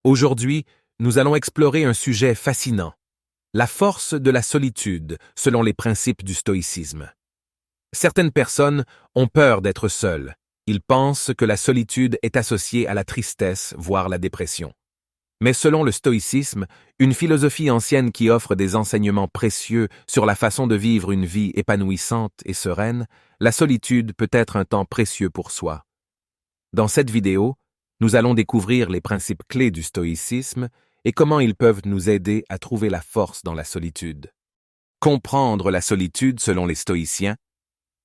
Aujourd'hui, nous allons explorer un sujet fascinant, la force de la solitude selon les principes du stoïcisme. Certaines personnes ont peur d'être seules. Ils pensent que la solitude est associée à la tristesse, voire la dépression. Mais selon le stoïcisme, une philosophie ancienne qui offre des enseignements précieux sur la façon de vivre une vie épanouissante et sereine, la solitude peut être un temps précieux pour soi. Dans cette vidéo, nous allons découvrir les principes clés du stoïcisme et comment ils peuvent nous aider à trouver la force dans la solitude. Comprendre la solitude selon les stoïciens.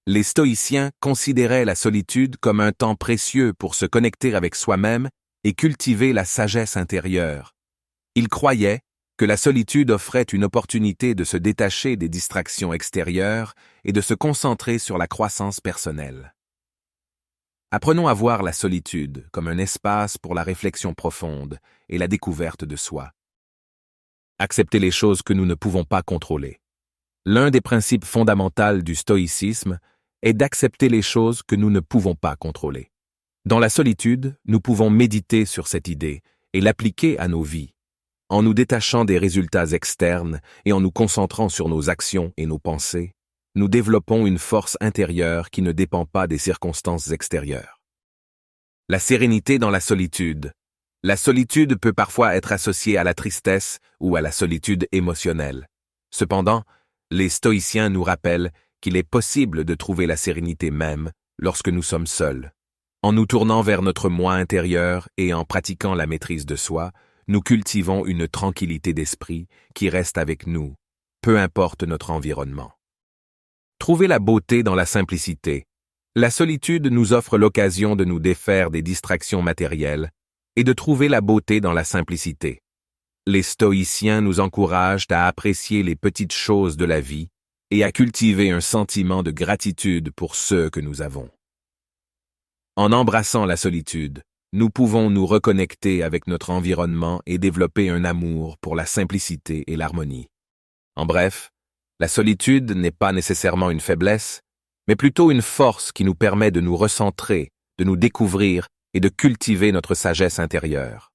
Les stoïciens considéraient la solitude comme un temps précieux pour se connecter avec soi-même et cultiver la sagesse intérieure. Ils croyaient que la solitude offrait une opportunité de se détacher des distractions extérieures et de se concentrer sur la croissance personnelle. Apprenons à voir la solitude comme un espace pour la réflexion profonde et la découverte de soi. Accepter les choses que nous ne pouvons pas contrôler. L'un des principes fondamentaux du stoïcisme est d'accepter les choses que nous ne pouvons pas contrôler. Dans la solitude, nous pouvons méditer sur cette idée et l'appliquer à nos vies, en nous détachant des résultats externes et en nous concentrant sur nos actions et nos pensées. Nous développons une force intérieure qui ne dépend pas des circonstances extérieures. La sérénité dans la solitude. La solitude peut parfois être associée à la tristesse ou à la solitude émotionnelle. Cependant, les stoïciens nous rappellent qu'il est possible de trouver la sérénité même lorsque nous sommes seuls. En nous tournant vers notre moi intérieur et en pratiquant la maîtrise de soi, nous cultivons une tranquillité d'esprit qui reste avec nous, peu importe notre environnement. Trouver la beauté dans la simplicité. La solitude nous offre l'occasion de nous défaire des distractions matérielles et de trouver la beauté dans la simplicité. Les stoïciens nous encouragent à apprécier les petites choses de la vie et à cultiver un sentiment de gratitude pour ceux que nous avons. En embrassant la solitude, nous pouvons nous reconnecter avec notre environnement et développer un amour pour la simplicité et l'harmonie. En bref, la solitude n'est pas nécessairement une faiblesse, mais plutôt une force qui nous permet de nous recentrer, de nous découvrir et de cultiver notre sagesse intérieure.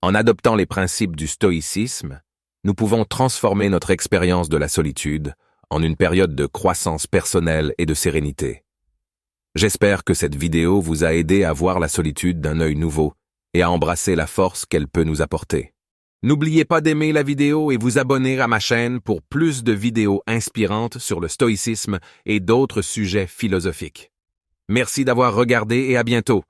En adoptant les principes du stoïcisme, nous pouvons transformer notre expérience de la solitude en une période de croissance personnelle et de sérénité. J'espère que cette vidéo vous a aidé à voir la solitude d'un œil nouveau et à embrasser la force qu'elle peut nous apporter. N'oubliez pas d'aimer la vidéo et vous abonner à ma chaîne pour plus de vidéos inspirantes sur le stoïcisme et d'autres sujets philosophiques. Merci d'avoir regardé et à bientôt.